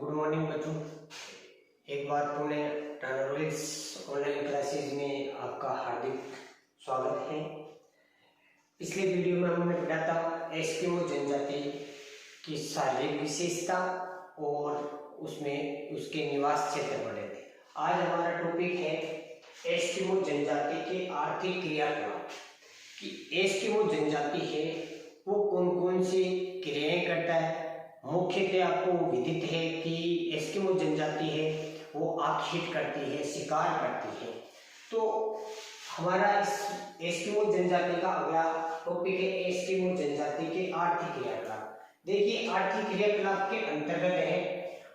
Good morning बच्चों। एक बार Pune टानोरिक्स online classes में आपका हार्दिक स्वागत है। पिछले वीडियो में हमने पढ़ा था एस्किमो जनजाति की शारीरिक विशेषता और उसमें उसके निवास क्षेत्र पढ़े थे। आज हमारा टॉपिक है एस्किमो जनजाति के आर्थिक क्रियाकलाप। कि एस्किमो जनजाति है वो कौन कौन सी क्रियाएं करता है। मुख्यतः आपको विदित है कि एस्किमो जनजाति है वो आग हिट करती है, शिकार करती है। तो हमारा इस एस्किमो जनजाति का अगला टॉपिक है एस्किमो जनजाति के आर्थिक क्रियाकलाप। देखिए आर्थिक क्रियाकलाप के अंतर्गत है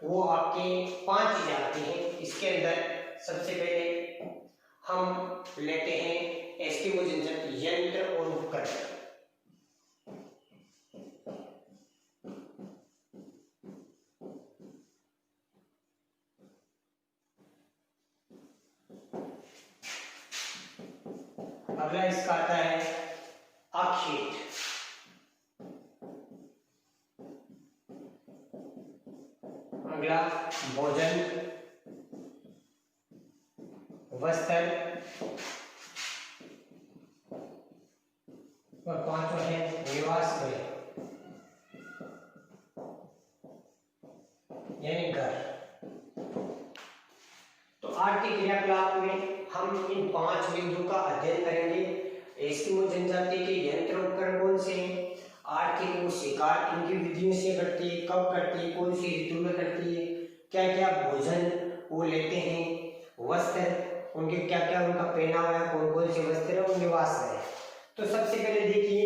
वो आपके 5 चीजें आती हैं। इसके अंदर सबसे पहले हम लेते हैं एस्किमो जनजाति यंत्र और उपकरण। अगला इसका आता है आखेट। अगला भोजन, वस्त्र और पांचवा है निवास गृह यानी घर। तो आर्थिक क्रियाकलाप में हम इन 5 बिंदुओं का अध्ययन करेंगे। एस्किमो जनजाति के यंत्र उपकरण कौन से हैं, आर्थिक वो शिकार इनकी विधियों से करती है, कब करती है, कौन सी ऋतु में करती है, क्या क्या भोजन वो लेते हैं, वस्त्र उनके क्या क्या उनका पहनावा है, कौन कौन से वस्त्र है और निवास है। तो सबसे पहले देखिए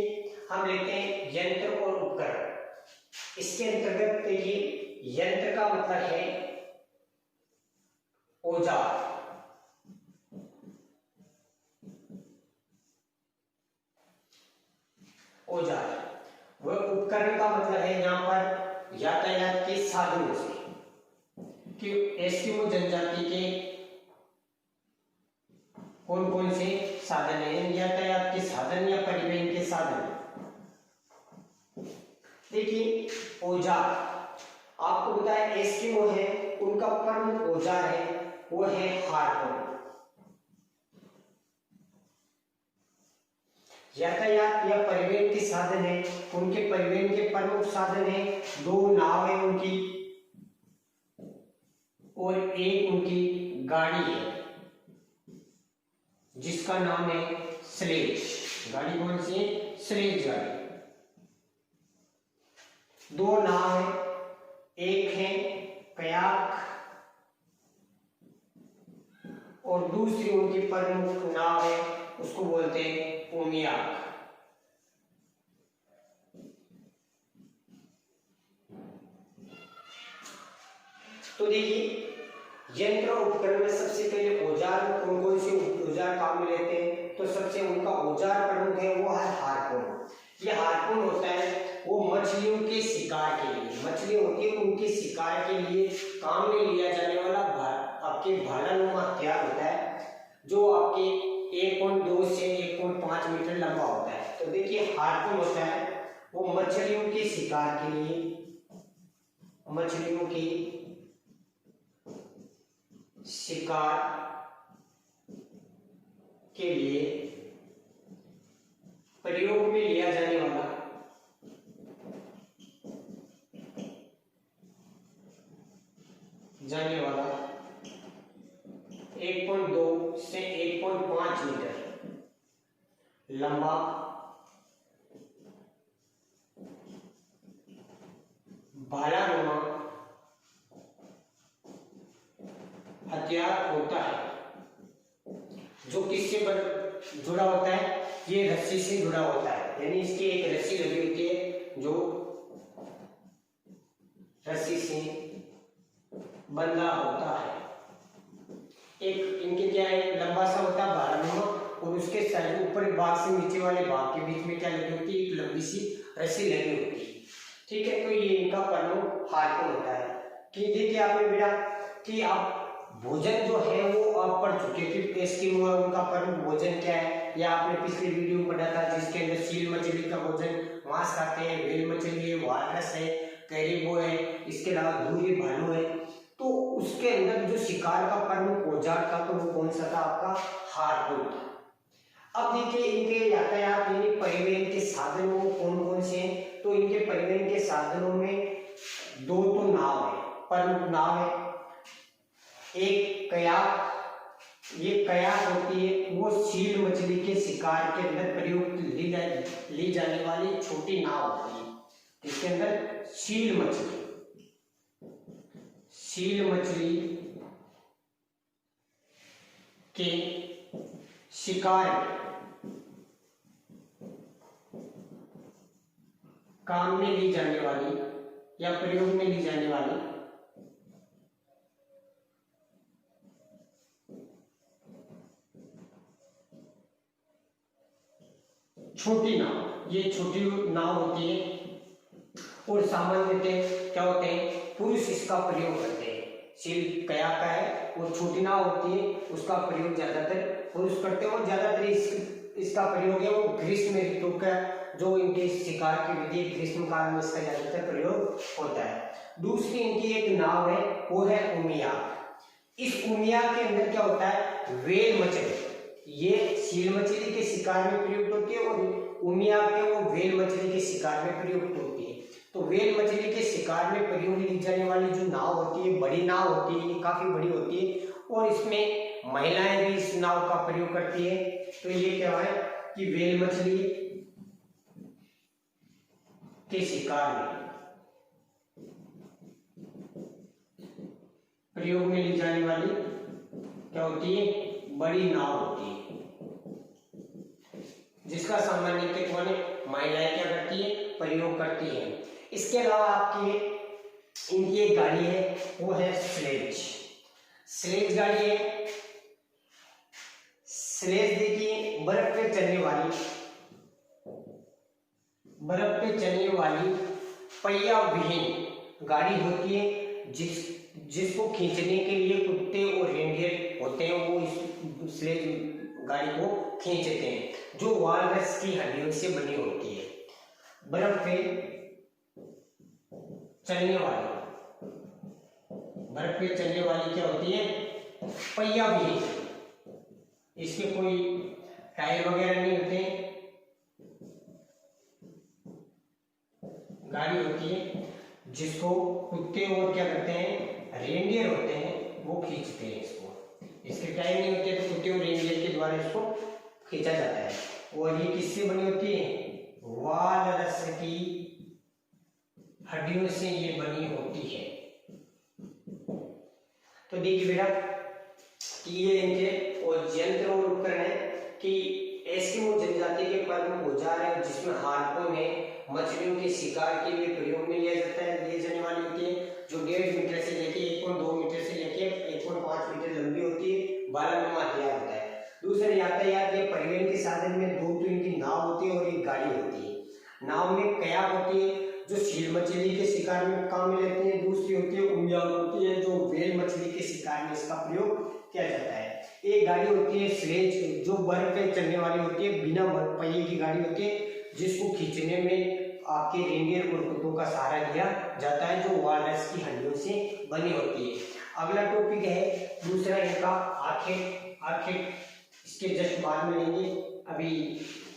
हम लेते हैं यंत्र और उपकरण। इसके अंतर्गत देखिए यंत्र का मतलब है औजार। औजार वह उपकरण का मतलब है यहाँ पर यातायात के साधनों से। कि एस्किमो जनजाति के कौन कौन से साधन है, यातायात के साधन या परिवहन के साधन। देखिए औजार आपको बताया एस्किमो है उनका प्रमुख औजार है वो है हार्पून। यातायात या परिवहन के साधन है उनके परिवहन के प्रमुख साधन है 2 नाव है उनकी और एक उनकी गाड़ी है जिसका नाम है स्लेज। गाड़ी कौन सी है, स्लेज गाड़ी। 2 नाव है, एक है कयाक और दूसरी उनकी प्रमुख नाव है उसको बोलते हैं उमियाक। तो देखिए यंत्र और उपकरण में सबसे पहले औजार कौन कौन से औजार काम में लेते हैं। तो सबसे उनका औजार प्रमुख है वो है हार्पून। ये हार्पून होता है वो मछलियों के शिकार के लिए, मछली होती है उनके शिकार के लिए काम में लिया जाने वाला आपके भालानुमा हथियार होता है जो आपके 1.2 से 1.5 मीटर लंबा होता है। तो देखिए हार्पून होता है वो मछलियों के शिकार के लिए, मछलियों के शिकार के लिए प्रयोग में लिया जाने वाला जाने वाला 1.2 से 1.5 मीटर लंबा भालानुमा हथियार होता है जो किससे जुड़ा होता है, ये रस्सी से जुड़ा होता है। यानी इसकी एक रस्सी लगी होती है जो रस्सी से बंधा होता है। एक इनके क्या है लंबा सा होता है भालानुमा और उसके साइड ऊपर भाग से नीचे वाले भाग के बीच में क्या लगी होती है, एक लंबी सी रस्सी लगी होती है। ठीक है, तो ये इनका प्रमुख हार्पून होता है। कि देखिए आपने बेटा कि आप भोजन जो है वो आप पढ़ चुके थे एस्किमो उनका प्रमुख भोजन क्या है, या आपने पिछले वीडियो में पढ़ा था जिसके अंदर सील मछली का भोजन मांस खाते हैं, व्हेल मछली है, वालरस है, कैरिबो है, इसके अलावा धुरी भालू है। तो उसके अंदर जो शिकार का प्रमुख औजार था तो वो कौन सा था? आपका हार्पून था। अब देखिए इनके यातायात यानी परिवहन के साधनों कौन कौन से हैं? तो इनके परिवहन के साधनों में दो तो नाव है, प्रमुख नाव है। एक कयाक, ये कयाक होती है, वो सील मछली के शिकार के अंदर प्रयोग ली जाने वाली छोटी नाव होती है। इसके अंदर सील मछली के शिकार काम में ली जाने वाली या प्रयोग में ली जाने वाली छोटी नाव, ये छोटी नाव होती है। और सामान्यतः क्या होते हैं? पुरुष इसका प्रयोग करते हैं। सील कयाक का है और छोटी नाव होती है, उसका प्रयोग ज्यादातर पुरुष करते हैं। और ज्यादातर इसका प्रयोग है वो ग्रीष्म ऋतु का, जो इनके शिकार की विधि ग्रीष्म काल में इसका ज्यादातर प्रयोग होता है। दूसरी इनकी एक नाव है, वो है उमियाक। इस उमियाक के अंदर क्या होता है? व्हेल मछली, ये सील मछली के शिकार में प्रयुक्त होती है और उमियाक के वो व्हेल मछली के शिकार में प्रयुक्त होती है। तो व्हेल मछली के शिकार में प्रयोग ली जाने वाली जो नाव होती है, बड़ी नाव होती है, ये काफी बड़ी होती है और इसमें महिलाएं भी इस नाव का प्रयोग करती है। तो ये क्या है कि व्हेल मछली के शिकार में प्रयोग में ली जाने वाली क्या होती है? बड़ी नाव होती है, जिसका सामान्यतः कौन है? महिलाएं क्या करती है? प्रयोग करती है। इसके अलावा आपकी इनकी एक गाड़ी है, वो है स्लेज गाड़ी है। स्लेज देखिए बर्फ पे चलने वाली पहिया विहीन गाड़ी होती है, जिसको खींचने के लिए कुत्ते और रेंडियर होते हैं, वो इस स्लेज गाड़ी को खींचते हैं, जो वालरस की हड्डियों से बनी होती है। बर्फ पे चलने वाली क्या होती है? पहिया विहीन, इसके कोई टायर वगैरह नहीं होते, गाड़ी होती है जिसको कुत्ते और क्या करते हैं? रेंडियर होते हैं, वो खींचते हैं इसको। इसके टायर नहीं होते तो कुत्ते और रेंडियर के द्वारा इसको खींचा जाता है। और ये किससे बनी होती है? वालरस की हड्डियों से ये बनी होती है। तो देखिए बेटा कि ये इनके और यंत्र और उपकरण है कि एस्किमो जनजाति के प्रमुख औजार है, जिसमें हार्पून है, मछलियों के शिकार के लिए प्रयोग में लिया जाने वाली होती है, जो 1.5 मीटर से लेके 1.2 मीटर से लेके 1.5 मीटर लंबी होती है, बालानुमा हथियार होता है। दूसरे यातायात या परिवहन के साधन में दो तो इनकी नाव होती है और एक गाड़ी होती है। नाव में कयाक होती है जो सील मछली के शिकार में काम में लेती है, दूसरी होती है उमियाक होती है जो व्हेल मछली के शिकार में इसका प्रयोग किया जाता है। एक गाड़ी होती है स्लेज, जो बर्फ पे चलने वाली होती है, बिना पहिए की गाड़ी होती है, जिसको खींचने में आपके रेंडियर और कुत्तों का सहारा लिया जाता है, जो वालरस की हड्डियों से बनी होती है। अगला टॉपिक है दूसरा इनका आर्किड, इसके जस्ट बाद में लेंगे। अभी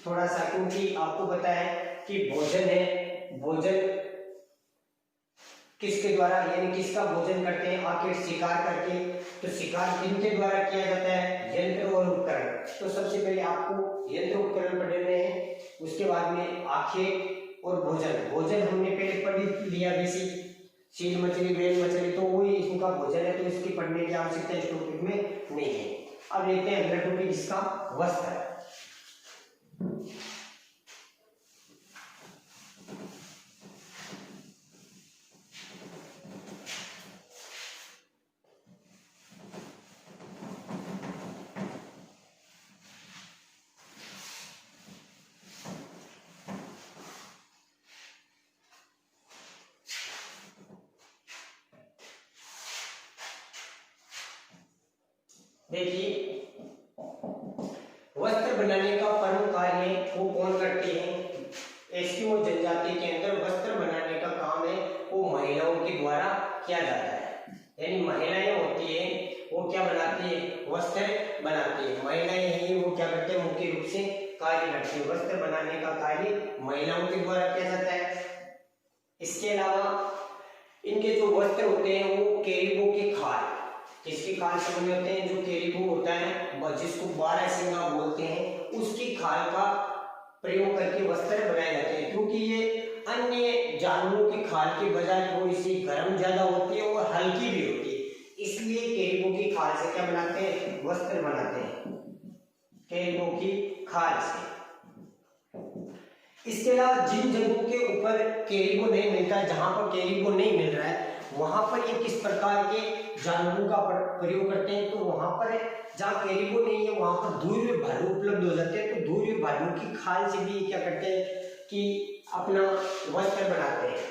थोड़ा सा क्योंकि आपको पता है कि भोजन है, भोजन किसके द्वारा यानी किसका भोजन करते हैं? आखिर शिकार करके। तो शिकार किनके द्वारा किया जाता है? यंत्र और उपकरण। तो सबसे पहले आपको यंत्र उपकरण पढ़ने हैं, उसके बाद में आखेट और भोजन हमने पहले पढ़ लिया, बेसिक सील मछली, व्हेल मछली, तो वही इनका भोजन है, तो इसकी पढ़ने की आवश्यकता इस टॉपिक में नहीं है। अब लेते हैं अगला टॉपिक, इसका वस्त्र। देखिए वस्त्र बनाने का प्रमुख कार्य वो कौन करते हैं? एस्किमो जनजाति के अंदर वस्त्र बनाने का काम है वो किया जाता है। यानी महिलाएं होती है वो क्या बनाती है, वस्त्र बनाती है। महिलाएं ही वो क्या करते हैं, मुख्य रूप से कार्य करती है। वस्त्र बनाने का कार्य महिलाओं के द्वारा किया जाता है। इसके अलावा इनके जो वस्त्र होते हैं वो कैरिबो के खाल, किसके खाल से बने होते हैं, जो कैरिबो होता है जिसको 12 सिंगा बोलते हैं, उसकी खाल का प्रयोग करके वस्त्र बनाए जाते हैं। क्योंकि ये अन्य जानवरों की खाल के बजाय थोड़ी सी गर्म ज्यादा होती है और हल्की भी होती है, इसलिए कैरिबो की खाल से क्या बनाते हैं, वस्त्र बनाते हैं, कैरिबो की खाल से। इसके अलावा जिन जगहों के ऊपर कैरिबो नहीं मिलता, जहां पर कैरिबो नहीं मिल रहा है, वहां पर ये किस प्रकार के जानवरों का प्रयोग करते हैं, तो वहां पर जहाँ कैरिबो नहीं है वहां पर धुर्व भालू उपलब्ध हो जाते हैं। तो धुर्व भालू की खाल से भी क्या करते हैं कि अपना वस्त्र बनाते हैं।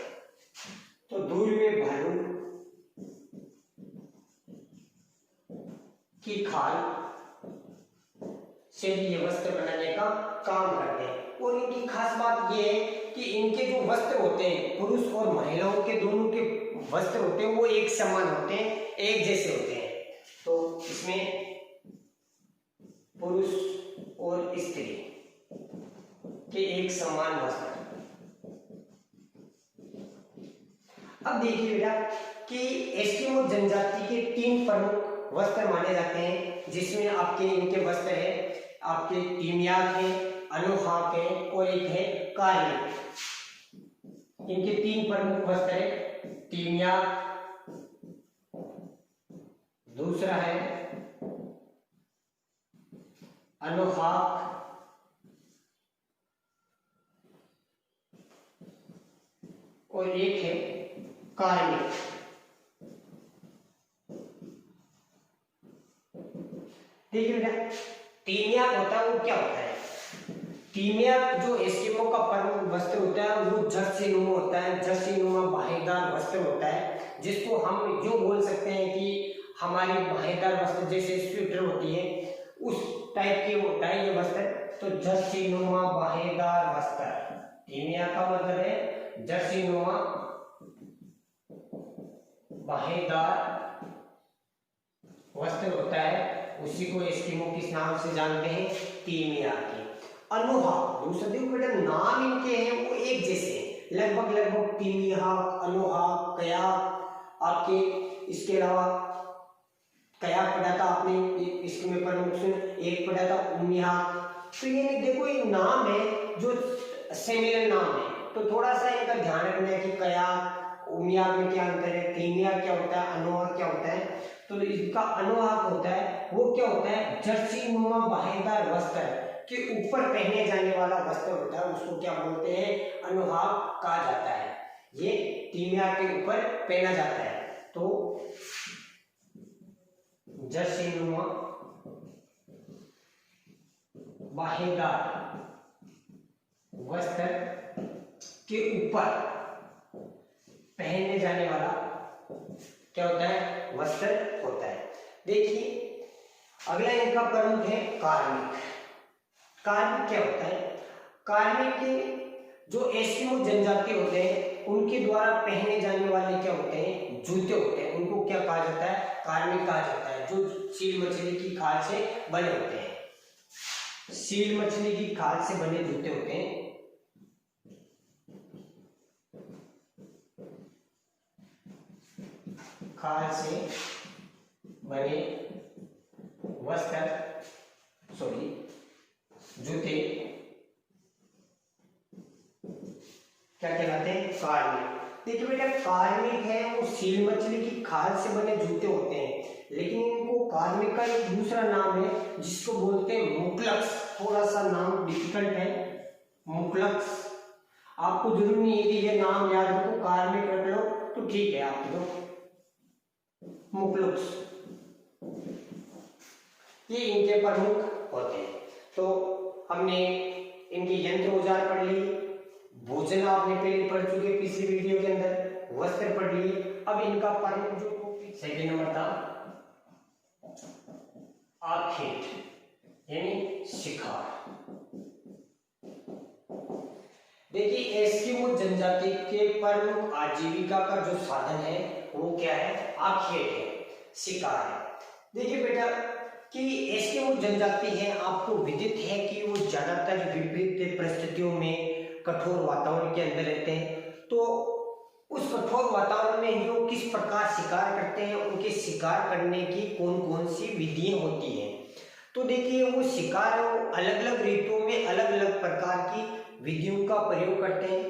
तो धुर्व भालू की खाल से भी ये वस्त्र बनाने का काम करते हैं। और इनकी खास बात ये है कि इनके जो वस्त्र होते हैं, पुरुष और महिलाओं के दोनों के वस्त्र होते हैं वो एक समान होते हैं, एक जैसे होते हैं। तो इसमें पुरुष और स्त्री के एक समान वस्त्र। अब देखिए बेटा कि एस्किमो जनजाति के 3 प्रमुख वस्त्र माने जाते हैं, जिसमें आपके इनके वस्त्र है, आपके टीमियाक है, अनुहाक है और एक है कार्मिक। इनके 3 प्रमुख वस्त्र है, टीमियाक, दूसरा है अनुहाक और एक है कार्मिक। देखिए बेटा टीमियाक होता है वो क्या होता है, टीमियाक जो एस्किमो का प्रमुख वस्त्र होता है वो जर्सीनुमा होता है, जर्सीनुमा बाहेदार वस्त्र होता है, जिसको हम जो बोल सकते हैं कि हमारी बाहेदार वस्त्र जैसे स्वेटर होती है उस टाइप के होता है ये वस्त्र। तो जर्सीनुमा बाहेदार वस्त्र, टीमियाक का मतलब है जर्सीनुमा बाहेदार वस्त्र होता है, उसी को एस्किमो किस नाम से जानते हैं, टीमियाक। अनुहाक दूसरा, देखो बेटा नाम इनके हैं वो एक जैसे, लगभग टीमियाक, अनुहाक, कयाक आपके। इसके अलावा कयाक पढ़ा था आपने, इसमें प्रमुख से एक पढ़ा था उमियाक। तो ये देखो ये नाम है जो सिमिलर नाम है, तो थोड़ा सा इनका ध्यान रखना है कि कयाक उमियाक में क्या अंतर है, टीमियाक क्या होता है, अनुहाक क्या होता है। तो इसका अनुहाक होता है वो क्या होता है, जर्सीनुमा बाहेदार वस्त्र के ऊपर पहने जाने वाला वस्त्र होता है, उसको क्या बोलते हैं, अनुहाक कहा जाता है। ये टीमियाक के ऊपर पहना जाता है। तो जर्सीनुमा बाहेदार वस्त्र के ऊपर पहनने जाने वाला क्या होता है, वस्त्र होता है। देखिए अगला इनका प्रमुख है कार्मिक। कार्मिक क्या होता है, कार्मिक के जो एस्किमो जनजाति होते हैं उनके द्वारा पहने जाने वाले क्या होते हैं, जूते होते हैं, उनको क्या कहा जाता है, कार्मिक कहा जाता है, जो सील मछली की खाल से बने होते हैं। सील मछली की खाल से बने जूते होते हैं। खाल से बने वस्त्र, जूते क्या कहलाते हैं, कार्मिक। देखिए बेटा कार्मिक है वो सील मछली की खाल से बने जूते होते हैं, लेकिन इनको कार्मिक का एक दूसरा नाम है जिसको बोलते हैं मुक्लक्स। थोड़ा सा नाम डिफिकल्ट है, मुक्लक्स। आपको जरूर नहीं है कि ये नाम याद रखो, कार्मिक रख लो तो ठीक है, आप लोग मुक्लक्स, ये इनके प्रमुख होते हैं। तो हमने इनकी यंत्र औजार पढ़ ली, भोजन आपने पहले पढ़ चुके पिछली वीडियो के अंदर, वस्त्र पढ़ लिए। अब इनका प्रमुख जो टॉपिक सेकंड नंबर था आखेट यानी शिकार। देखिए एस्किमो जनजाति के प्रमुख आजीविका का जो साधन है वो क्या है, आखेट है, शिकार है। देखिए बेटा कि एस्किमो जनजाति है, आपको विदित है कि वो ज्यादातर विपरीत परिस्थितियों में कठोर वातावरण के अंदर रहते हैं। तो उस कठोर वातावरण में जो किस प्रकार शिकार करते हैं, उनके शिकार करने की कौन कौन सी विधियां होती हैं। तो देखिए वो शिकार अलग अलग ऋतुओं में अलग अलग प्रकार की विधियों का प्रयोग करते हैं।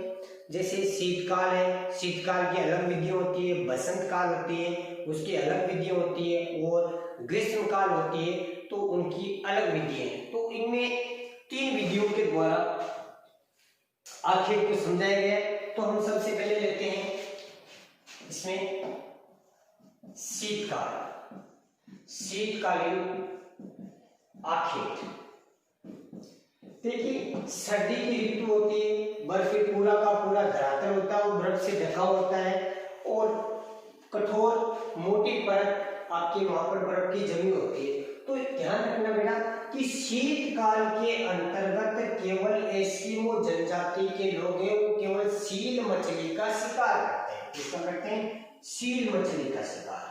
जैसे शीतकाल है, शीतकाल की अलग विधियां होती है, बसंत काल होती है उसकी अलग विधियां होती है, और ग्रीष्म काल होती है तो उनकी अलग विधियां हैं। तो इनमें 3 विधियों के द्वारा आखेट को समझाया गया है। तो हम सबसे पहले लेते हैं इसमें शीतकाल, शीतकालीन आखेट। देखिए सर्दी की ऋतु होती है, बर्फ पूरा का पूरा धरातल होता है, वो बर्फ से ढका होता है और कठोर मोटी परत आपके वहां पर बर्फ की जमी होती है। तो ध्यान रखना बेटा कि शीतकाल के अंतर्गत केवल एस्किमो जनजाति के लोग हैं वो केवल सील मछली का शिकार करते हैं। किसका करते हैं, सील मछली का शिकार।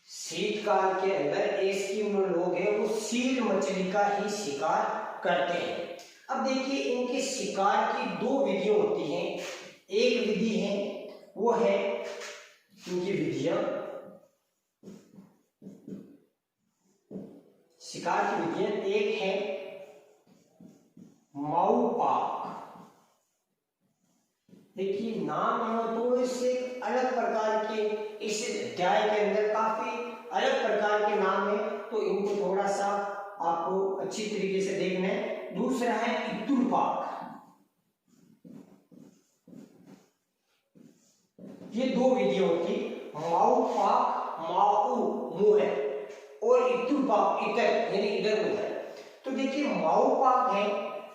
शीतकाल के अंदर एस्किमो लोग हैं वो सील मछली का ही शिकार करते हैं। अब देखिए इनके शिकार की 2 विधियां होती हैं। एक विधि है वो है इनकी विधियां, शिकार की विधियां, एक है माऊ पाक। देखिए नाम तो इससे अलग प्रकार के, इस अध्याय के अंदर काफी अलग प्रकार के नाम है, तो इनको थोड़ा सा आपको अच्छी तरीके से देखना है। दूसरा है इतुल पाक। ये 2 विधियां होती, माऊ पाक, माऊ मुंह है, और इतुल पाक इतर यानी इधर उधर। तो देखिए माऊ पाक है,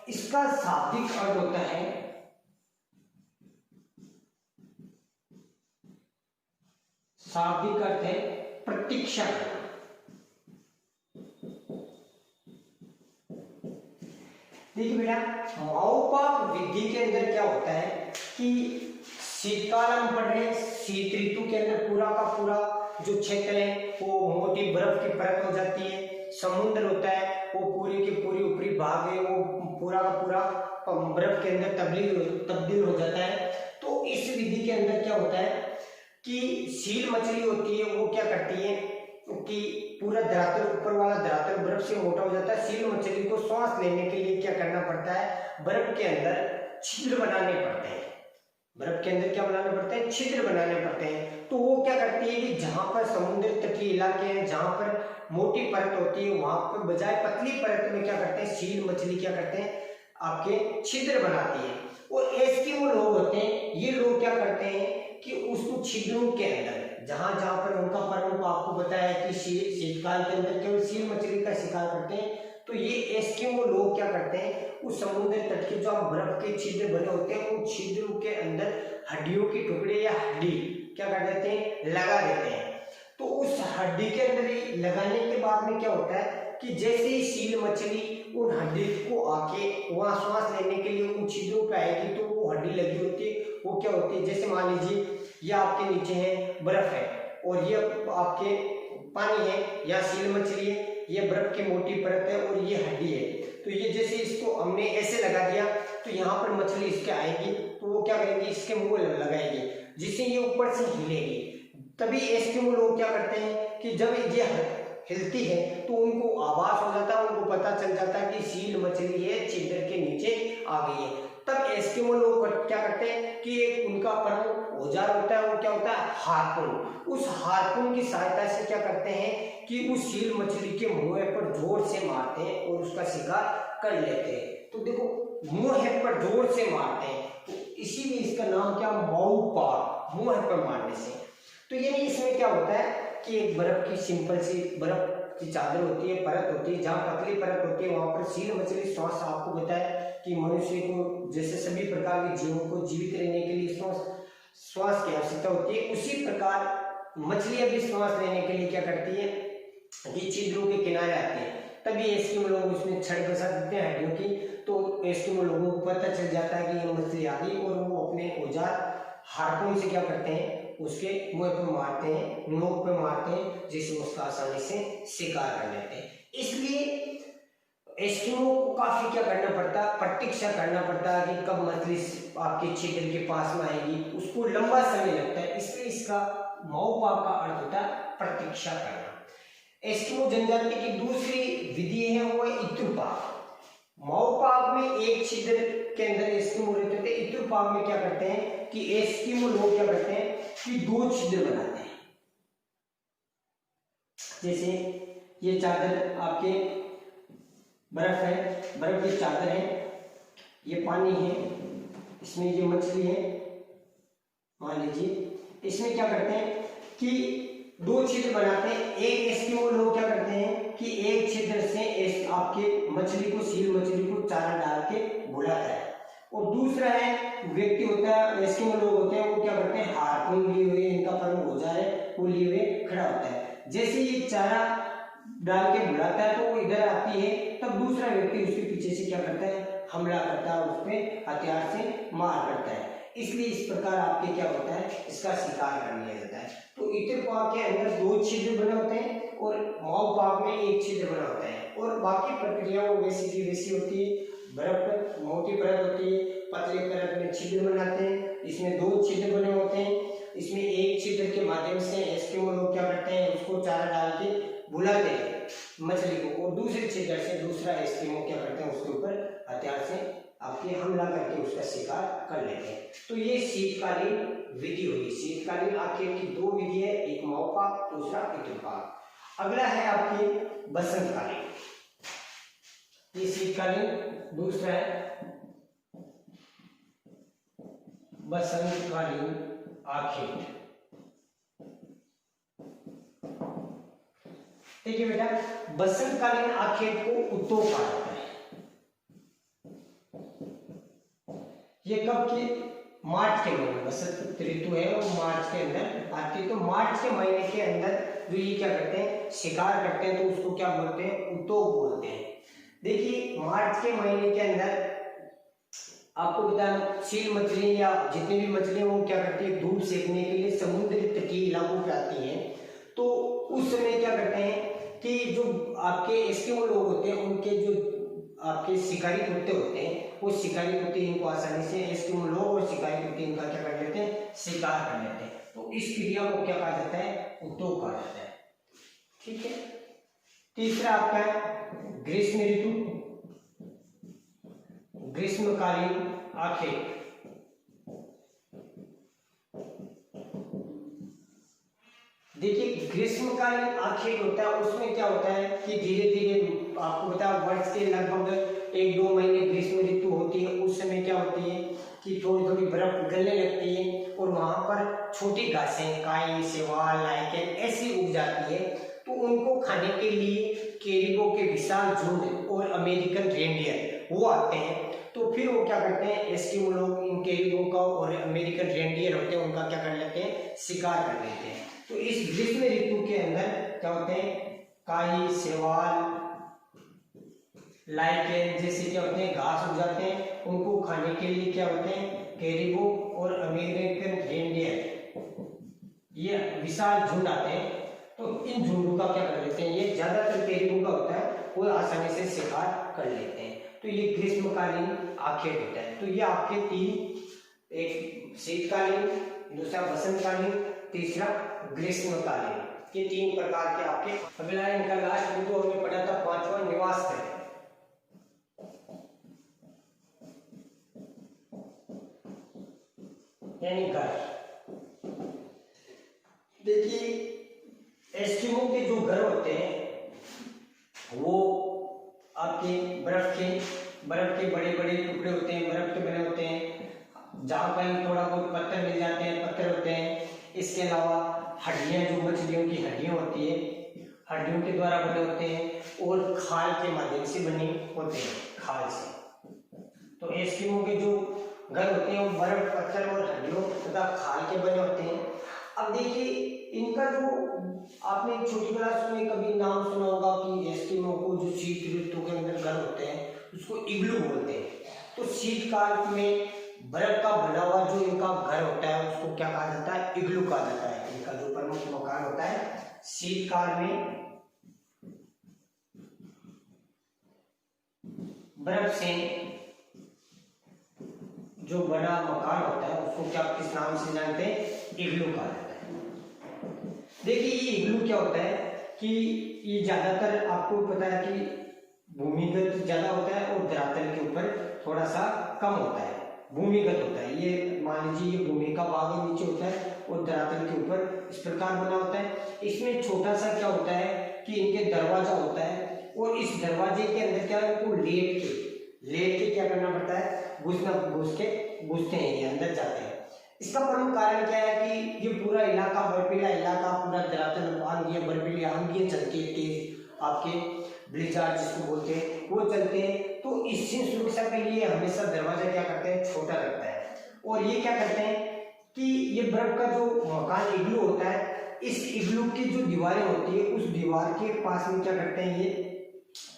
इसका शाब्दिक अर्थ होता है शाब्दिक अर्थ है प्रतीक्षा करना। देखिए बेटा माऊ पाक विधि के अंदर क्या होता है कि शीतकाल हम पढ़ रहे हैं, शीत ऋतु के अंदर पूरा का पूरा जो क्षेत्र है वो मोटी बर्फ की परत हो जाती है, समुद्र होता है वो पूरी की पूरी ऊपरी भाग है वो पूरा का पूरा बर्फ के अंदर तब्दील हो जाता है। तो इस विधि के अंदर क्या होता है कि सील मछली होती है वो क्या करती है कि पूरा धरातल, ऊपर वाला धरातल बर्फ से मोटा हो जाता है। सील मछली को सांस लेने के लिए क्या करना पड़ता है, बर्फ के अंदर छिद्र बनाने पड़ते हैं। बर्फ के अंदर क्या बनाने पड़ते हैं, छिद्र बनाने पड़ते हैं। तो वो क्या करती है कि जहां पर समुद्र तटीय इलाके हैं, जहां पर मोटी परत होती है, वहां पर बजाय पतली परत में क्या करते हैं, सील मछली क्या करते हैं, आपके छिद्र बनाती है। और एस्किमो लोग होते हैं, ये लोग क्या करते हैं कि उसको छिद्रों के अंदर जहां जहां पर उनका प्रमुख आपको बताया कि शीतकाल के अंदर केवल सील मछली का शिकार करते हैं। तो ये एस्किमो लोग क्या करते हैं, उस समुद्र तट के जो बर्फ के छिद्र बने होते हैं उन छिद्रों के अंदर हड्डियों के टुकड़े या हड्डी क्या कर देते हैं, लगा देते हैं। तो उस हड्डी के अंदर लगाने के बाद में क्या होता है कि जैसे ही सील मछली उन हड्डी को आके वहां श्वास लेने के लिए उन छिद्रों पे आएगी, तो वो हड्डी लगी होती है वो क्या होती है, जैसे मान लीजिए ये आपके नीचे है बर्फ है और ये आपके पानी है, या सील मछली है, ये बर्फ की मोटी परत है और ये हड्डी है। तो ये जैसे इसको हमने ऐसे लगा दिया तो यहाँ पर मछली इसके आएगी, तो वो क्या करेंगे, इसके मुंह लगाएगी जिससे ये ऊपर से हिलेगी। तभी एस्किमो लोग क्या करते हैं कि जब ये हिलती है तो उनको आभास हो जाता है, उनको पता चल जाता है कि सील मछली है, छिद्र के नीचे आ गई है। तब एस्किमो लोग क्या करते हैं कि एक उनका प्रमुख औजार होता है, वो क्या होता है, हार्पून। उस हार्पून की सहायता से क्या करते हैं कि उस सील मछली के मुंह पर जोर से मारते हैं और उसका शिकार कर लेते हैं। तो देखो मुंह पर जोर से मारते हैं, तो इसीलिए इसका नाम क्या, माऊ पाक, मुंह पर मारने से। तो यानी इसमें क्या होता है कि एक बर्फ की सिंपल सी बर्फ की चादर होती है, परत होती है, जहाँ पतली परत होती है वहां पर सील मछली श्वास, आपको बताया कि मनुष्य को जैसे सभी प्रकार के जीवों को जीवित रहने के लिए श्वास की आवश्यकता होती है, उसी प्रकार मछलियां भी श्वास लेने के लिए क्या करती है कि छिद्रों के किनारे आती है। तभी एस्किमो लोग उसमें छड़ बसा देते हैं हड्डियों की। तो एस्किमो लोगों को पता चल जाता है कि ये मछली आ गई, और वो अपने औजार हार्पून से क्या करते हैं, उसके मुंह पे मारते हैं, नोक पे मारते हैं, जिससे उसका आसानी से शिकार कर लेते हैं। इसलिए एस्किमो को काफी क्या करना पड़ता है, प्रतीक्षा करना पड़ता है कि कब मछली आपके छिद्र के पास में आएगी, उसको लंबा समय लगता है। इसलिए इसका माओपाक का अर्थ होता है प्रतीक्षा करना। एस्किमो जनजाति की दूसरी विधि है वो है इत्रुपाक। माओपाक में एक छिद्र के अंदर एस्किमो रहते थे, इत्रुपाक में क्या करते हैं कि एस्किमो लोग क्या करते हैं कि 2 छिद्र बनाते हैं। जैसे ये चादर आपके बर्फ है, बर्फ की चादर है, ये पानी है, इसमें ये मछली है मान लीजिए। इसमें क्या करते हैं कि 2 छिद्र बनाते हैं। एक एस्किमो लोग क्या करते हैं कि एक छिद्र से आपके मछली को, सील मछली को चारा डाल के बुलाता है, और दूसरा है व्यक्ति होता है, एस्किमो लोग होते हैं, वो क्या करते हैं हार्पून लिए हुए, इनका प्रमुख औजार है वो लिए हुए खड़ा होता है। जैसे ये चारा डाल के बुलाता है तो वो इधर आती है, तब दूसरा व्यक्ति उसके पीछे से क्या करता है, हमला करता है, उस पर हथियार से मार करता है। इसलिए इस प्रकार आपके क्या होता है, इसका शिकार कर लिया जाता है। तो इत्रुपाक के अंदर 2 छिद्र बने होते हैं और माओपाक में 1 छिद्र बना होता है, और बाकी प्रक्रिया वो वैसी की वैसी होती है। बर्फ मोटी परत होती है, पतले परत में छिद्र बनाते हैं, इसमें 2 छिद्र बने होते हैं। इसमें एक छिद्र के माध्यम से एस्किमो लोग क्या करते हैं, उसको चारा डाल के बुलाते हैं मछली को, और दूसरे छिद्र से दूसरा एस्किमो क्या करते हैं, उसके ऊपर हथियार से आपके हमला करके उसका शिकार कर लेते हैं। तो ये शीतकालीन विधि हुई। शीतकालीन आखेट की 2 विधि है, एक माओपाक, दूसरा इत्रुपाक। अगला है आपकी बसंतकालीन। ये शीतकालीन, दूसरा है बसंतकालीन आखेट। देखिए बेटा, बसंतकालीन आखेट को उत्तोक कहा जाता है। ये कब की, मार्च के महीने, बसंत ऋतु है वो मार्च के अंदर आती है। तो मार्च के महीने के अंदर जो ये क्या करते हैं, शिकार करते हैं, तो उसको क्या बोलते हैं, उत्तोक बोलते हैं। देखिए मार्च के महीने के अंदर आपको बता, सील मछली या जितनी भी मछली वो क्या करती है, धूप सेकने के लिए समुद्री तटीय इलाकों पे आती है। तो उस समय क्या करते हैं कि जो आपके एस्किमो लोग होते हैं, उनके जो आपके शिकारी कुत्ते होते हैं, वो शिकारी कुत्ते इनको आसानी से, एस्किमो लोग और शिकारी कुत्ते इनका क्या कर लेते हैं, शिकार कर लेते हैं। तो इस क्रिया को क्या कहा जाता है, उत्तोक कहा जाता है। ठीक है। तीसरा आपका है ग्रीष्म ऋतु, ग्रीष्मकालीन आखेट। देखिए ग्रीष्मकालीन आखेट होता है, उसमें क्या होता है कि धीरे धीरे आपको बता, वर्ष के लगभग 1-2 महीने ग्रीष्म ऋतु होती है। उस समय क्या होती है कि थोड़ी थोड़ी बर्फ गलने लगती है, और वहां पर छोटी घासें, काई, शैवाल, लाइकेन ऐसी उग जाती है। तो उनको खाने के लिए कैरिबो के विशाल झुंड और अमेरिकन रेनडियर वो आते हैं। तो फिर वो क्या करते हैं, एस्किमो लोग इन कैरिबो का और अमेरिकन रेनडियर होते हैं उनका क्या कर लेते हैं, शिकार कर लेते हैं। तो इस ग्रीष्म ऋतु के अंदर क्या होते हैं, काई, शैवाल, लाइकेन जैसे क्या होते हैं, घास उग जाते हैं। उनको खाने के लिए क्या होते हैं, कैरिबो और अमेरिकन रेनडियर, ये विशाल झुंड आते हैं। तो इन झुंडों का क्या कर लेते हैं, ये ज्यादातर कैरिबो का होता है, वो आसानी से शिकार कर लेते हैं। तो ये ग्रीष्मकालीन आखेट होता है। तो ये आपके 3, एक शीतकालीन, दूसरा बसंतकालीन, तीसरा ग्रीष्मकालीन, ये 3 प्रकार के आपके। अगला इनका लास्ट बिंदु हमने पढ़ा था 5वां, निवास स्थल, यानी घर। देखिए एस्किमो के जो घर होते हैं वो आपके बर्फ के बड़े बड़े टुकड़े होते हैं, बर्फ के बने होते हैं। जहाँ कहीं थोड़ा बहुत पत्थर मिल जाते हैं, पत्थर होते हैं। इसके अलावा हड्डियां, जो मछलियों की हड्डियां होती है, हड्डियों के द्वारा बने होते हैं, और खाल के माध्यम से बने होते हैं, खाल से। तो एस्किमो के जो घर होते हैं वो बर्फ, पत्थर और हड्डियों तथा खाल के बने होते हैं। अब देखिए इनका जो आपने छोटी क्लास में कभी नाम सुना होगा कि एस्किमो को जो शीत ऋतु के अंदर घर होते हैं उसको इग्लू बोलते हैं। तो शीतकाल में बर्फ का बना हुआ जो इनका घर होता है उसको क्या कहा जाता है? इग्लू कहा जाता है। इनका जो प्रमुख मकान होता है शीतकाल में बर्फ से जो बड़ा मकान होता है उसको क्या किस नाम से जानते हैं? इग्लू कहा जाता है। देखिए ये इग्लू क्या होता है कि ये ज्यादातर आपको पता है कि भूमिगत ज्यादा होता है और धरातल के ऊपर थोड़ा सा कम होता है, भूमिगत होता है। ये मान लीजिए ये भूमि का भाग नीचे होता है और धरातल के ऊपर इस प्रकार बना होता है। इसमें छोटा सा क्या होता है कि इनके दरवाजा होता है और इस दरवाजे के अंदर क्या है उनको लेट के क्या करना पड़ता है? घुसते हैं, ये अंदर जाते हैं। इसका प्रमुख कारण क्या है कि ये पूरा इलाका बर्फीला इलाका, पूरा धरातल आंधियां बर्फीली आंधियां चलती है, तेज आपके ब्लिजार्ड जिसको बोलते हैं वो चलते हैं। तो इससे सुरक्षा के लिए हमेशा दरवाजा क्या करते हैं? छोटा रखता है। और ये क्या करते हैं कि ये बर्फ का जो मकान इग्लू होता है, इस इग्लू की जो दीवारें होती है उस दीवार के पास में क्या करते हैं ये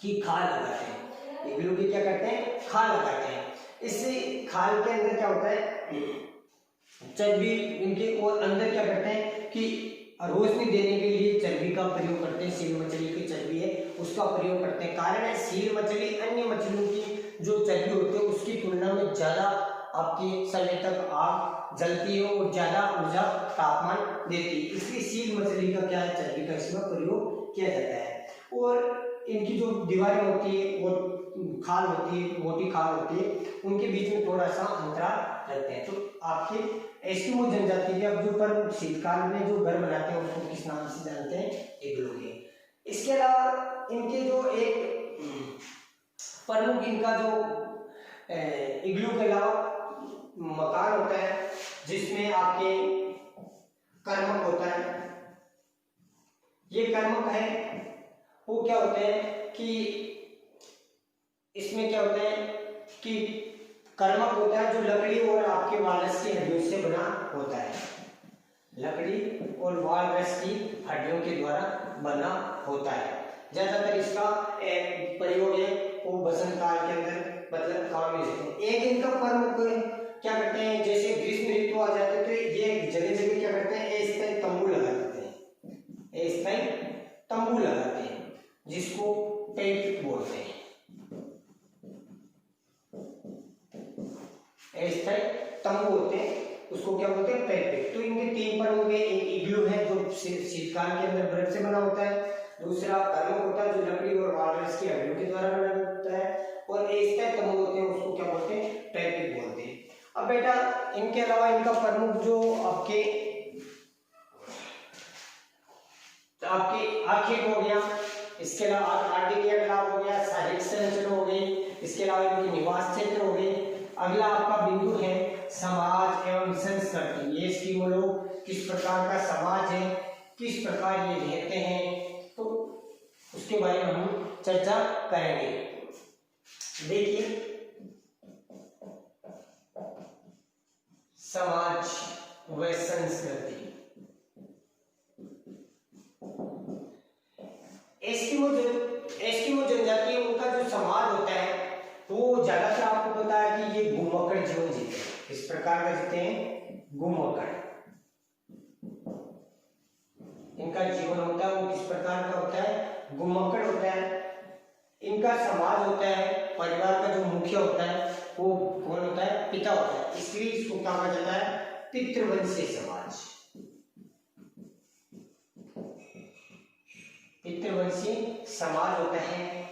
कि खाल लगाते हैं। इग्लू की क्या करते हैं? खाल लगाते हैं। इससे खाल के अंदर क्या होता है? चर्बी इनके, और अंदर क्या करते हैं कि रोशनी देने के लिए चर्बी का प्रयोग करते हैं। सील मछली की चर्बी है उसका प्रयोग करते हैं। कारण है सील मछली अन्य मछलियों की जो चर्बी होती है उसकी तुलना में ज्यादा आपके समय तक आग जलती है और ज्यादा ऊर्जा तापमान देती है, इसलिए सील मछली का क्या है? चर्बी का इसमें प्रयोग किया जाता है। और इनकी जो दीवारें होती है और खाल होती है, मोटी खाल होती है, उनके बीच में थोड़ा सा अंतराल रखते हैं। तो आपके एस्किमो जनजाति के अब जो पर शीतकाल में जो घर बनाते हैं उसको किस नाम से जानते हैं? इग्लू के। इसके अलावा इनके जो एक प्रमुख इनका जो इग्लू के अलावा मकान होता है जिसमें आपके कर्मक होता है। ये कर्मक है वो क्या होते हैं कि इसमें क्या होता है कि कर्मक होता है जो लकड़ी और आपके वालस की हड्डियों से बना होता है। लकड़ी और वालस की हड्डियों के द्वारा बना होता है। ज्यादातर इसका प्रयोग है वो बसंत काल के अंदर मतलब काम में लेते हैं। एक इनका प्रमुख क्या करते हैं, जैसे ग्रीष्म ऋतु आ जाते हैं तो ये जगह जगह क्या करते हैं? अस्थायी तंबू लगा देते हैं। अस्थायी तंबू लगाते हैं जिसको टेंट बोलते हैं। अस्थायी तंबू होते हैं उसको क्या बोलते हैं? टेंट। तो इनके तीन प्रमुख है। एक इग्लू है जो शीतकाल के अंदर बर्फ से बना होता है, दूसरा कर्मक होता है जो लकड़ी और वालस की हड्डियों के द्वारा बना होता है, और अस्थायी तंबू होते हैं उसको क्या बोलते हैं? टेंट बोलते हैं। अब बेटा इनके अलावा इनका प्रमुख जो आपके आर्किड हो गया, इसके अलावा आर्टिक हो गया, शारीरिक संरचना हो गई, इसके अलावा इनके निवास क्षेत्र हो गए। अगला आपका बिंदु है समाज एवं संस्कृति। ये एस्किमो लोग किस प्रकार का समाज है, किस प्रकार ये रहते हैं, तो उसके बारे में हम चर्चा करेंगे। देखिए समाज व संस्कृति। एस्किमो जनजाति उनका जो समाज होता है वो ज्यादातर आपको पता है कि ये घुमक्कड़ जीवन जीते हैं। इस प्रकार का जीते हैं घुमक्कड़। इनका जीवन होता है वो किस प्रकार का होता है? घुमक्कड़ होता है। इनका समाज होता है, परिवार का जो मुखिया होता है वो कौन होता है? पिता होता है। इसलिए इसको क्या कहा जाता है? पितृवंशी समाज। पितृवंशी समाज होता है।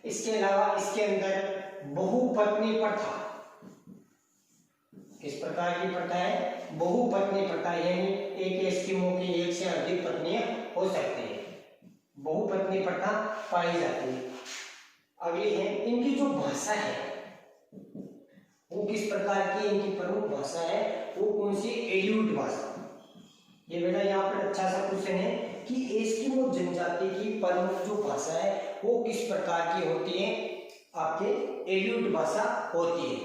इसके अलावा इसके अंदर बहुपत्नी प्रथा, किस प्रकार की प्रथा है? बहुपत्नी प्रथा, यानी एक एस्किमो की एक से अधिक पत्नियां हो सकती है, बहुपत्नी प्रथा पाई जाती है। अगली है इनकी जो भाषा है वो किस प्रकार की? इनकी प्रमुख भाषा है वो कौन सी? एल्यूट भाषा। ये बेटा यहाँ पर अच्छा सा क्वेश्चन है कि एस्किमो जनजाति की प्रमुख जो भाषा है वो किस प्रकार की होती है? आपके एल्यूट भाषा होती है।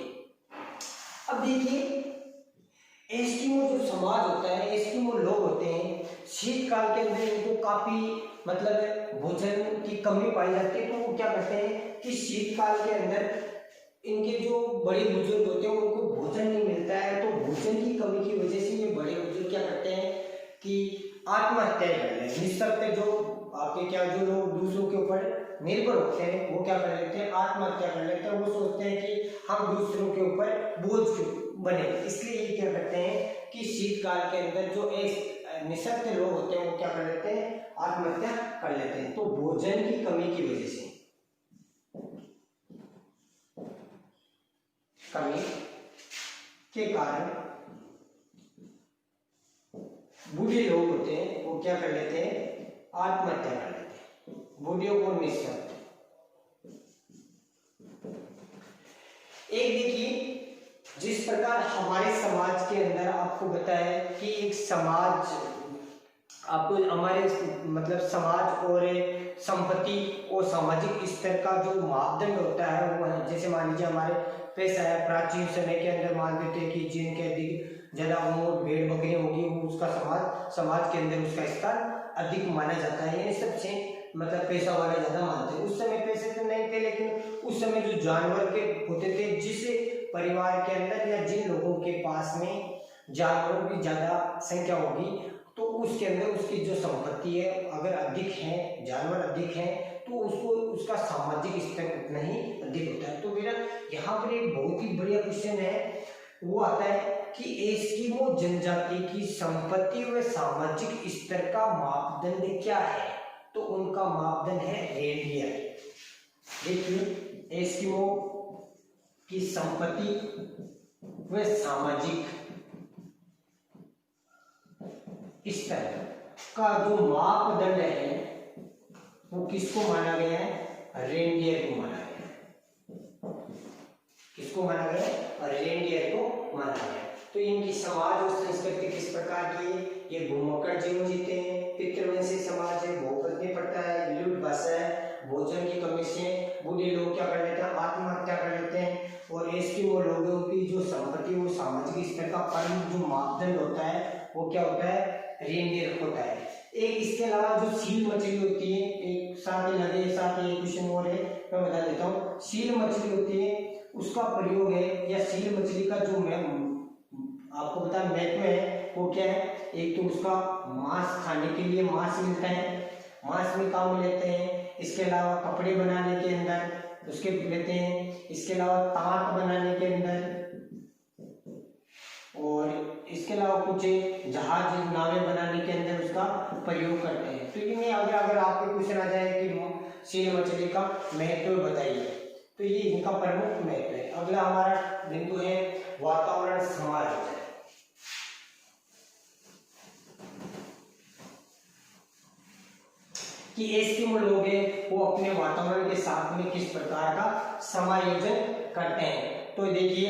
अब देखिए एस्किमो जो समाज होता है, एस्किमो लोग होते हैं, शीतकाल के अंदर इनको काफी मतलब भोजन की कमी पाई जाती है। तो वो क्या करते हैं कि शीतकाल के अंदर इनके जो बड़े बुजुर्ग होते हैं उनको भोजन नहीं मिलता है, तो भोजन की कमी की वजह से ये बड़े बुजुर्ग क्या करते हैं कि आत्महत्या कर लेते हैं। निस्सहाय जो आपके क्या जो लोग दूसरों के ऊपर निर्भर होते हैं वो क्या कर लेते हैं, आत्महत्या कर लेते हैं। वो सोचते हैं कि हम दूसरों के ऊपर बोझ क्यों बने, इसलिए ये क्या करते हैं कि शीतकाल के अंदर जो निस्सहाय लोग होते हैं वो क्या कर लेते हैं, आत्महत्या कर लेते हैं। तो भोजन की कमी की वजह से, कमी के कारण बूढ़े लोग होते हैं वो क्या कर लेते हैं, आत्महत्या कर लेते हैं। बूढ़ियों को निस्सहाय। एक देखिए जिस प्रकार हमारे समाज के अंदर आपको बताया कि एक समाज आपको हमारे मतलब समाज और संपत्ति और सामाजिक स्तर का जो मापदंड होता है वो है, जैसे मान लीजिए हमारे पैसा है, प्राचीन समय के अंदर मान लेते हैं कि जिनके अधिक ज्यादा ऊंट भेड़ बकरी होगी वो उसका समाज के अंदर उसका स्तर अधिक माना जाता है, यानी सबसे मतलब पैसा वाला ज्यादा मानते हैं। उस समय पैसे तो नहीं थे, लेकिन उस समय जो जानवर के होते थे, जिस परिवार के अंदर या जिन लोगों के पास में जानवरों की ज्यादा संख्या होगी तो उसके अंदर उसकी जो संपत्ति है अगर अधिक है, जानवर अधिक है, तो उसको उसका सामाजिक स्तर उतना ही अधिक होता है। तो मेरा यहाँ पर एक बहुत ही बढ़िया क्वेश्चन है, वो आता है कि एस्किमो जनजाति की संपत्ति व सामाजिक स्तर का मापदंड क्या है। तो उनका मापदंड है रेंडियर। देखिए एस्किमो की संपत्ति व सामाजिक स्तर का जो मापदंड है वो किसको माना गया है, रेंडियर को माना गया है। किसको माना गया है, रेंडियर को माना गया। तो इनकी समाज और संस्कृति किस प्रकार की है, ये भूमक्कड़ जीवन जीते हैं, पितृवंशी समाज है, भोग करने पड़ता है, लूट भाषा है, भोजन की कमी से बूढ़े लोग क्या कर लेते हैं, आत्महत्या कर लेते हैं। और एस्किमो लोगों की जो संपत्ति वो सामाजिक स्तर का प्रमुख जो मापदंड होता है वो क्या होता है, रेंडियर होता है। एक इसके अलावा जो सील मछली होती है, एक साथ ही लगे साथ ही क्वेश्चन और है मैं बता देता हूँ। सील मछली होती है उसका प्रयोग है, या सील मछली का जो आपको पता महत्व है वो क्या है, एक तो उसका मांस खाने के लिए मांस मिलता है, मांस में काम में लेते हैं। इसके अलावा कपड़े बनाने के अंदर उसके लेते हैं, इसके अलावा ताक बनाने के अंदर, और इसके अलावा कुछ जहाज नावें बनाने के अंदर उसका प्रयोग करते हैं। तो इनमें अगर आपके क्वेश्चन आ जाए कि सील मछली का महत्व बताइए, तो ये इनका प्रमुख महत्व है। अगला हमारा बिंदु है वातावरण समायोजन। कि एस्किमो लोग हैं वो अपने वातावरण के साथ में किस प्रकार का समायोजन करते हैं। तो देखिए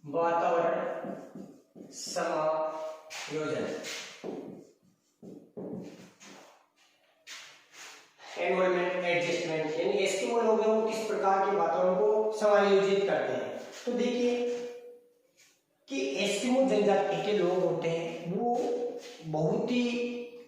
वातावरण समायोजन, एनवायरमेंट एडजस्टमेंट, यानी एस्किमो लोग हैं वो किस प्रकार के वातावरण को समायोजित करते हैं। तो देखिए कि एस्किमो जनजाति के लोग होते हैं वो बहुत ही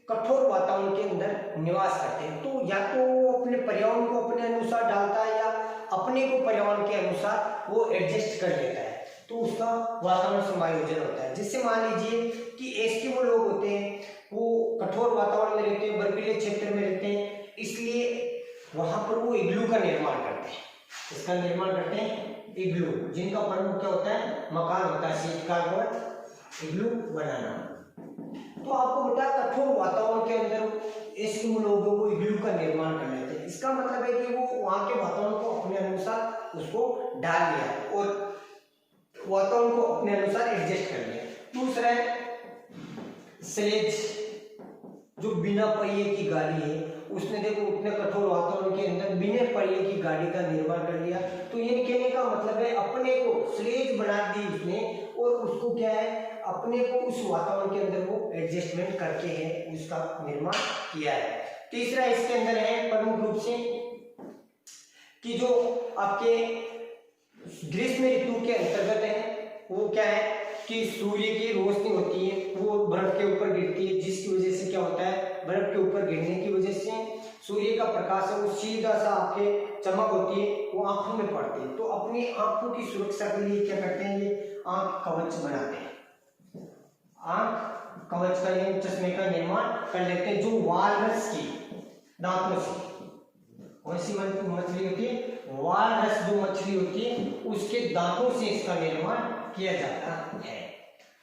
कठोर वातावरण के अंदर निवास करते हैं। तो या तो वो अपने पर्यावरण को अपने अनुसार डालता है या अपने को पर्यावरण के अनुसार वो एडजस्ट कर लेता है, तो उसका वातावरण समायोजन होता है। जिससे मान लीजिए कि एस्किमो लोग होते हैं वो कठोर वातावरण में रहते हैं, बर्फीले क्षेत्र में रहते हैं, इसलिए वहां पर वो इग्लू का निर्माण करते हैं। इसका निर्माण करते हैं इग्लू, जिनका प्रमुख क्या होता है, मकान होता है, शीतकाल में इग्लू बनाना। तो आपको बता कठोर वातावरण के अंदर एस्किमो लोगों को इग्लू का निर्माण कर लेते हैं। इसका मतलब है कि वो वहां के वातावरण को अपने अनुसार उसको डाल लिया और वातावरण को अपने अनुसार एडजस्ट कर लिया। दूसरा है स्लेज, जो बिना पहिए की गाड़ी है, उसने देखो उतने कठोर वातावरण के अंदर बिना पहिए की गाड़ी का निर्माण कर लिया। तो ये कहने का मतलब है अपने को स्लेज बना दी उसने और उसको क्या है अपने को उस वातावरण के अंदर वो एडजस्टमेंट करके है उसका निर्माण किया है। तीसरा इसके अंदर है प्रमुख रूप से कि जो आपके ग्रीष्म ऋतु के अंतर्गत है वो क्या है कि सूर्य की रोशनी होती है वो बर्फ के ऊपर गिरती है, जिसकी वजह से क्या होता है, बर्फ के ऊपर गिरने की वजह से सूर्य का प्रकाश है वो सीधा सा आपके चमक होती है वो आंखों में पड़ती है। तो अपनी आंखों की सुरक्षा के लिए क्या करते हैं, ये आंख कवच बनाते हैं, आंख कवच का ये चश्मे का निर्माण कर लेते हैं, जो वालरस की दांतों से, कौन सी मछली होती है, वालरस जो मछली होती है उसके दांतों से इसका निर्माण किया जाता है।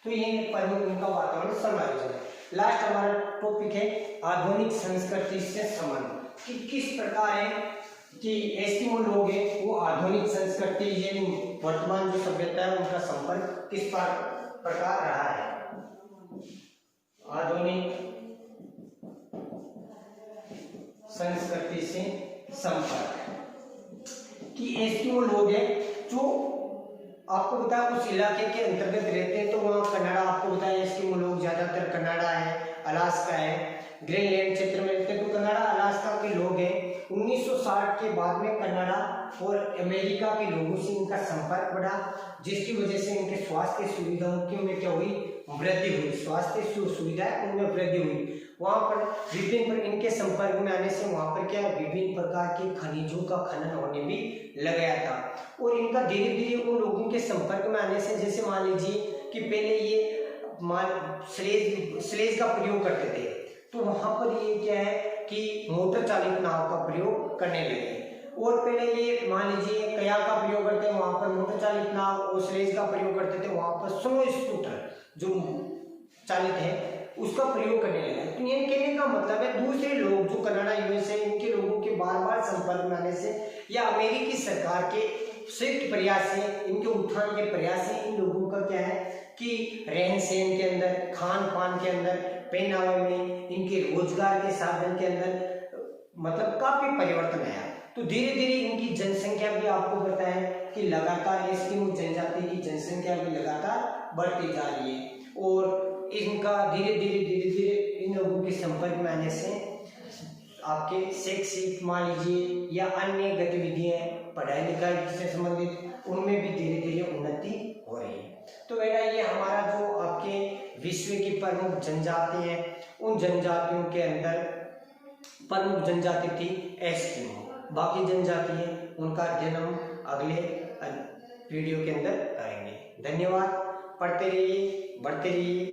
तो ये प्रमुख इनका वातावरण समायोजन है। लास्ट हमारा टॉपिक है आधुनिक संस्कृति से संबंध, कि किस प्रकार है कि एस्किमो लोग हैं वो आधुनिक संस्कृति यानी वर्तमान जो सभ्यता है उनका संपर्क किस प्रकार रहा है। आधुनिक संस्कृति से संपर्क, कि एस्किमो लोग हैं जो आपको बताया उस इलाके के अंतर्गत रहते हैं, तो वहाँ कनाडा, आपको बताया एस्किमो लोग ज्यादातर कनाडा है, अलास्का है, ग्रीनलैंड क्षेत्र में रहते हैं, तो कनाडा अलास्का के लोग हैं। 1960 के बाद में कनाडा और अमेरिका के लोगों से इनका संपर्क बढ़ा, जिसकी वजह से इनके स्वास्थ्य सुविधाओं में क्या हुई, वृद्धि हुई, स्वास्थ्य सुविधाएं उनमें वृद्धि हुई। वहां पर विभिन्न इनके संपर्क में आने से वहां पर क्या विभिन्न प्रकार के खनिजों का खनन होने भी लग गया था। और इनका धीरे धीरे उन लोगों के संपर्क में आने से, जैसे मान लीजिए कि पहले ये स्लेज का प्रयोग करते थे, तो वहां पर ये क्या है कि मोटर चालित नाव का प्रयोग करने लगे। और पहले ये मान लीजिए कया का प्रयोग करते हैं, वहां पर मोटर चालित नाव और स्लेज का प्रयोग करते थे, वहां पर स्नो स्कूटर जो चालित है उसका प्रयोग करने लगा। तो ये कहने का मतलब है दूसरे लोग जो कनाडा, यूएसए, इनके लोगों के बार बार संपर्क में आने से या अमेरिकी सरकार के संयुक्त प्रयास से, इनके उत्थान के प्रयास से इन लोगों का क्या है कि रहन सहन के अंदर, खान पान के अंदर, पहनावे में, इनके रोजगार के साधन के अंदर मतलब काफी परिवर्तन आया। तो धीरे धीरे इनकी जनसंख्या भी आपको पता है कि लगातार एस्किमो जनजाति की जनसंख्या भी लगातार बढ़ती जा रही है। और इनका धीरे धीरे इन लोगों के संपर्क में आने से आपके शैक्षिक मान लीजिए या अन्य गतिविधियां, पढ़ाई लिखाई से संबंधित, उनमें भी धीरे धीरे उन्नति हो रही है। तो बेटा ये हमारा जो आपके विश्व की प्रमुख जनजाति है, उन जनजातियों के अंदर प्रमुख जनजाति थी एस्किमो। बाकी जनजाति है उनका अध्ययन हम अगले वीडियो के अंदर करेंगे। धन्यवाद, पढ़ते रहिए, बढ़ते रहिए।